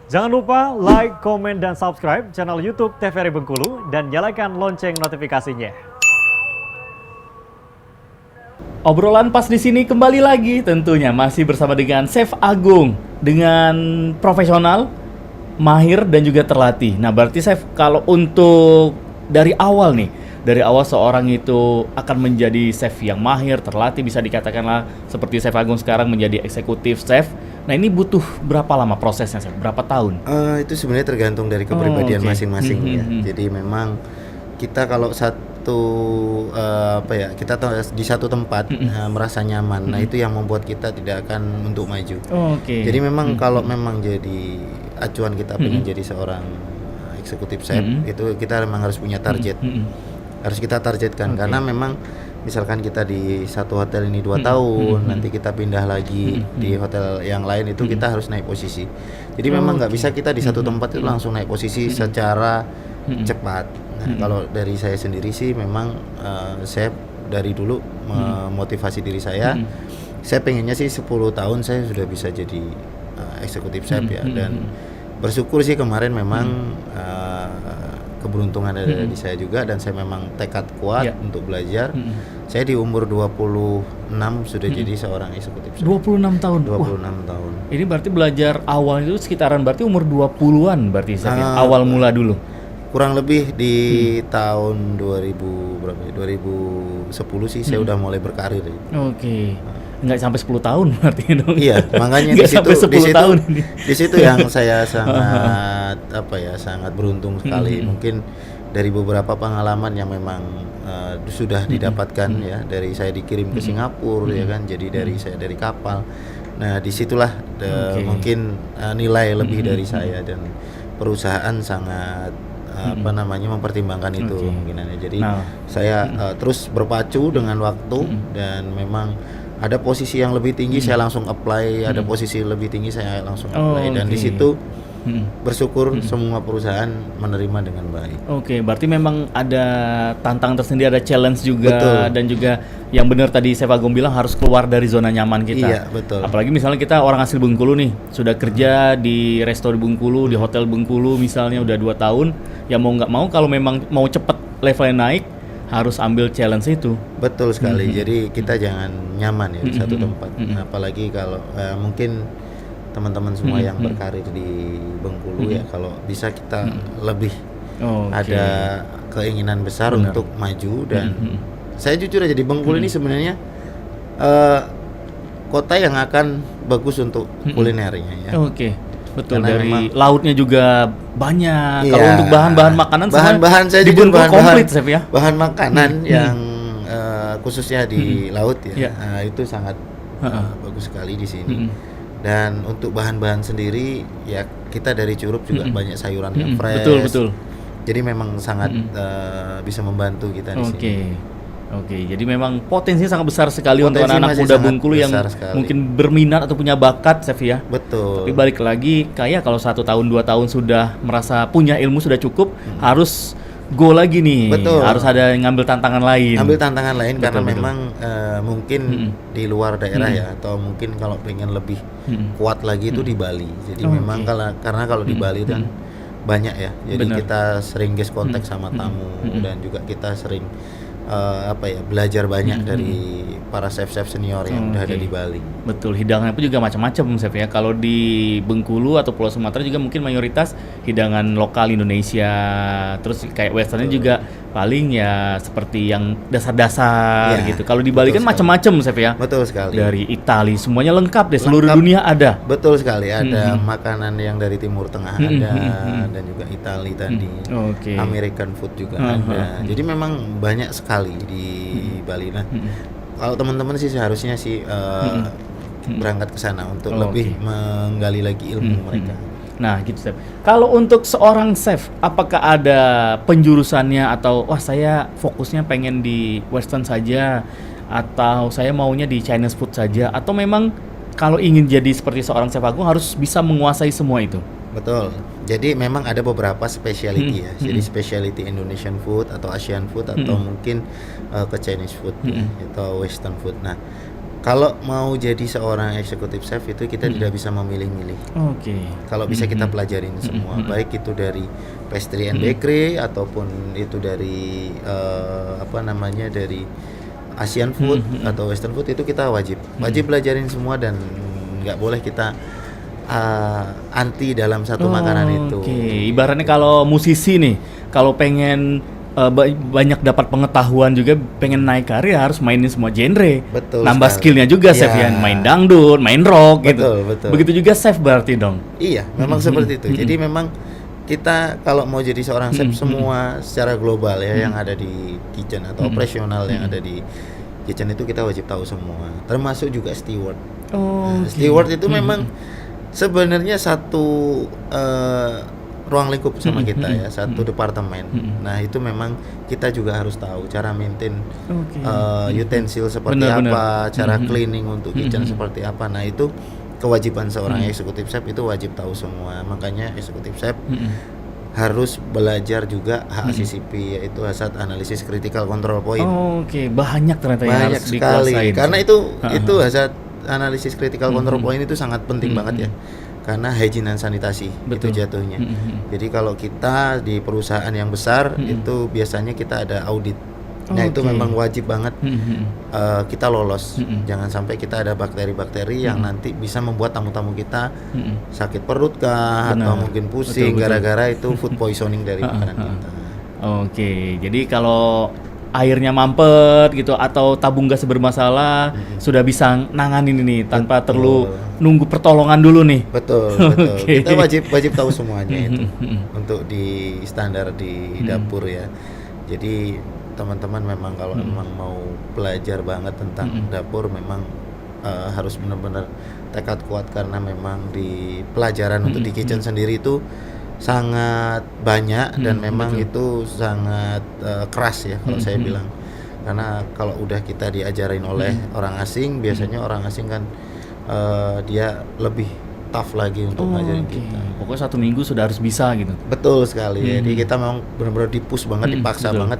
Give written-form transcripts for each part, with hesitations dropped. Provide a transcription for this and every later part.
Jangan lupa like, komen, dan subscribe channel YouTube TVRI Bengkulu dan nyalakan lonceng notifikasinya. Obrolan pas di sini kembali lagi tentunya masih bersama dengan Chef Agung dengan profesional, mahir dan juga terlatih. Nah, berarti Chef kalau untuk dari awal nih, dari awal seorang itu akan menjadi chef yang mahir, terlatih, bisa dikatakanlah seperti Chef Agung sekarang menjadi eksekutif chef. Nah, ini butuh berapa lama prosesnya, Chef? Berapa tahun? Itu sebenarnya tergantung dari kepribadian masing-masing ya. Jadi memang kita kalau kita di satu tempat merasa nyaman, nah itu yang membuat kita tidak akan untuk maju. Jadi memang kalau memang jadi acuan kita pengen jadi seorang eksekutif chef, itu kita memang harus punya target. Harus kita targetkan karena memang misalkan kita di satu hotel ini 2 tahun, nanti kita pindah lagi di hotel yang lain, itu kita harus naik posisi. Jadi memang nggak bisa kita di satu tempat itu langsung naik posisi secara cepat. Nah, kalau dari saya sendiri sih memang saya dari dulu memotivasi diri saya. Saya pengennya sih 10 tahun saya sudah bisa jadi eksekutif chef ya, dan bersyukur sih kemarin memang keberuntungan ada di saya juga, dan saya memang tekad kuat untuk belajar. Saya di umur 26 sudah jadi seorang eksekutif chef. 26 tahun. 26 tahun. Ini berarti belajar awal itu sekitaran berarti umur 20-an berarti Chef, awal mula dulu. Kurang lebih di tahun 2010 sih saya udah mulai berkarir. Nggak sampai 10 tahun berarti dong. Iya, makanya di situ yang saya sangat sangat beruntung sekali. Mungkin dari beberapa pengalaman yang memang sudah didapatkan ya, dari saya dikirim ke Singapura ya kan, jadi dari kapal. Nah, disitulah mungkin nilai lebih dari saya, dan perusahaan sangat mempertimbangkan itu kemungkinannya. Jadi saya terus berpacu dengan waktu, dan memang ada posisi yang lebih tinggi saya langsung apply, ada posisi lebih tinggi saya langsung apply, dan di situ bersyukur semua perusahaan menerima dengan baik. Berarti memang ada tantangan tersendiri, ada challenge juga. Betul. Dan juga yang benar tadi Chef Agung bilang harus keluar dari zona nyaman kita. Iya, betul. Apalagi misalnya kita orang asli Bengkulu nih, sudah kerja di resto di Bengkulu, di hotel Bengkulu misalnya udah 2 tahun, ya mau nggak mau kalau memang mau cepet levelnya naik, harus ambil challenge itu. Betul sekali. Jadi kita jangan nyaman ya di satu tempat. Apalagi kalau mungkin teman-teman semua yang berkarir di Bengkulu ya, kalau bisa kita lebih ada keinginan besar untuk maju. Dan saya jujur aja di Bengkulu ini sebenarnya kota yang akan bagus untuk kulinernya ya. Betul. Karena dari lautnya juga banyak. Iya, kalau untuk bahan-bahan makanan, bahan-bahan saya di Bengkulu komplit, Chef ya. Bahan makanan yang khususnya di laut ya, itu sangat bagus sekali di sini. Dan untuk bahan-bahan sendiri ya, kita dari Curup juga banyak sayuran yang fresh. Betul. Jadi memang sangat bisa membantu kita di sini. Jadi memang potensinya sangat besar sekali untuk anak-anak muda Bengkulu yang mungkin berminat atau punya bakat, Chef ya. Betul. Tapi balik lagi, kayak kalau 1 tahun 2 tahun sudah merasa punya ilmu sudah cukup, harus go lagi nih. Betul. Harus ada yang ngambil tantangan lain. Karena memang mungkin di luar daerah ya, atau mungkin kalau pengen lebih kuat lagi itu di Bali. Jadi memang karena kalau di Bali kan banyak ya. Jadi kita sering guest contact sama tamu, dan juga kita sering belajar banyak dari para chef-chef senior yang udah ada di Bali. Betul, hidangannya pun juga macam-macam, Chef ya. Kalau di Bengkulu atau Pulau Sumatera juga mungkin mayoritas hidangan lokal Indonesia. Terus kayak westernnya juga paling ya seperti yang dasar-dasar gitu. Kalau di Bali kan macam-macam, Chef ya. Betul sekali. Dari Italia semuanya lengkap deh, seluruh dunia ada. Betul sekali, ada makanan yang dari Timur Tengah ada, dan juga Italia tadi. American food juga ada. Jadi memang banyak sekali di Bali. Nah, kalau teman-teman sih seharusnya sih berangkat ke sana untuk lebih menggali lagi ilmu mereka. Nah, gitu, Chef. Kalau untuk seorang chef, apakah ada penjurusannya, atau saya fokusnya pengen di western saja, atau saya maunya di Chinese food saja, atau memang kalau ingin jadi seperti seorang Chef Agung harus bisa menguasai semua itu? Betul. Jadi memang ada beberapa specialty ya. Jadi specialty Indonesian food atau Asian food, atau mungkin ke Chinese food ya, atau Western food. Nah, Kalau mau jadi seorang eksekutif chef itu kita tidak bisa memilih-milih. Kalau bisa kita pelajarin semua, baik itu dari pastry and bakery ataupun itu dari dari Asian food atau Western food, itu kita wajib pelajarin semua dan nggak boleh kita anti dalam satu makanan itu. Ibaratnya kalau musisi nih, kalau pengen banyak dapat pengetahuan juga, pengen naik karir harus mainin semua genre. Betul. Nambah skillnya juga chef ya, main dangdut, main rock gitu. Betul. Begitu juga chef berarti dong. Iya, memang seperti itu. Jadi memang kita kalau mau jadi seorang chef semua secara global ya, yang ada di kitchen atau operasional yang ada di kitchen itu kita wajib tahu semua. Termasuk juga steward. Steward itu memang sebenarnya satu ruang lingkup sama kita ya, satu departemen. Nah itu memang kita juga harus tahu cara maintain utensil seperti apa, cara cleaning untuk kitchen seperti apa. Nah itu kewajiban seorang eksekutif chef, itu wajib tahu semua. Makanya eksekutif chef harus belajar juga HACCP, yaitu Hazard Analysis Critical Control Point. Banyak ternyata yang harus sekali. Karena itu Hazard Analysis Critical Control Point itu sangat penting banget ya. Karena hygiene dan sanitasi itu jatuhnya. Jadi kalau kita di perusahaan yang besar itu biasanya kita ada audit. Nah itu memang wajib banget kita lolos. Jangan sampai kita ada bakteri-bakteri yang nanti bisa membuat tamu-tamu kita sakit perut kah, atau mungkin pusing gara-gara itu food poisoning dari makanan kita. Jadi kalau airnya mampet gitu atau tabung gas bermasalah, sudah bisa nanganin ini tanpa perlu nunggu pertolongan dulu nih. Betul. Kita wajib tahu semuanya itu untuk di standar di dapur ya. Jadi teman-teman memang kalau memang mau belajar banget tentang dapur, memang harus benar-benar tekad kuat, karena memang di pelajaran untuk di kitchen sendiri itu sangat banyak dan memang itu sangat keras ya kalau saya bilang. Karena kalau udah kita diajarin oleh orang asing, biasanya orang asing kan dia lebih tough lagi untuk ngajarin kita. Pokoknya 1 minggu sudah harus bisa gitu. Betul sekali. Jadi kita memang benar-benar di-push banget, dipaksa banget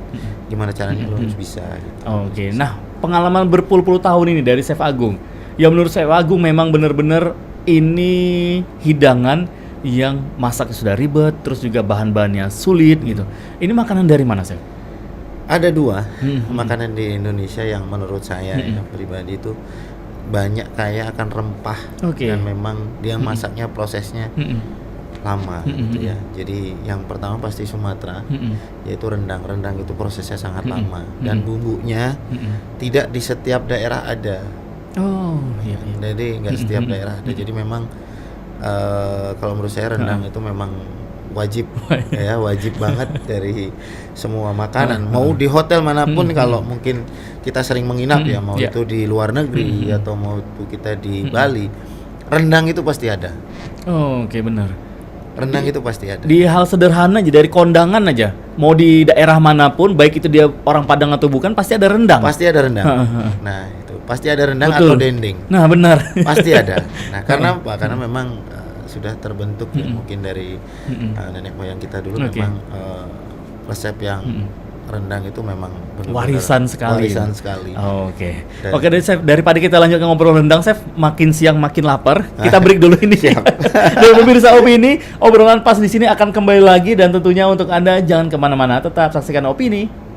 gimana caranya lo harus bisa gitu. Nah, pengalaman berpuluh-puluh tahun ini dari Chef Agung, ya menurut Chef Agung memang benar-benar ini hidangan yang masaknya sudah ribet, terus juga bahan-bahannya sulit gitu. Ini makanan dari mana, Chef? Ada 2 makanan di Indonesia yang menurut saya ya, pribadi itu banyak kaya akan rempah dan memang dia masaknya prosesnya lama gitu ya. Jadi yang pertama pasti Sumatera, yaitu rendang. Rendang itu prosesnya sangat lama dan bumbunya tidak di setiap daerah ada. Jadi nggak setiap daerah ada. Jadi memang kalau menurut saya rendang itu memang wajib ya, wajib banget dari semua makanan. Mau di hotel manapun, kalau mungkin kita sering menginap ya, mau itu di luar negeri atau mau itu kita di Bali, rendang itu pasti ada. Benar. Rendang itu pasti ada. Di hal sederhana aja, dari kondangan aja, mau di daerah manapun, baik itu dia orang Padang atau bukan, pasti ada rendang. Pasti ada rendang. Nah itu pasti ada rendang atau dendeng. Nah benar. Pasti ada. Nah karena apa? Karena memang sudah terbentuk ya, mungkin dari nenek moyang kita dulu memang resep yang rendang itu memang warisan sekali. Oke, daripada kita lanjut ngobrol rendang, Chef, makin siang makin lapar. Kita break dulu ini. Dan pemirsa Opini, obrolan pas di sini akan kembali lagi, dan tentunya untuk Anda jangan kemana-mana, tetap saksikan Opini.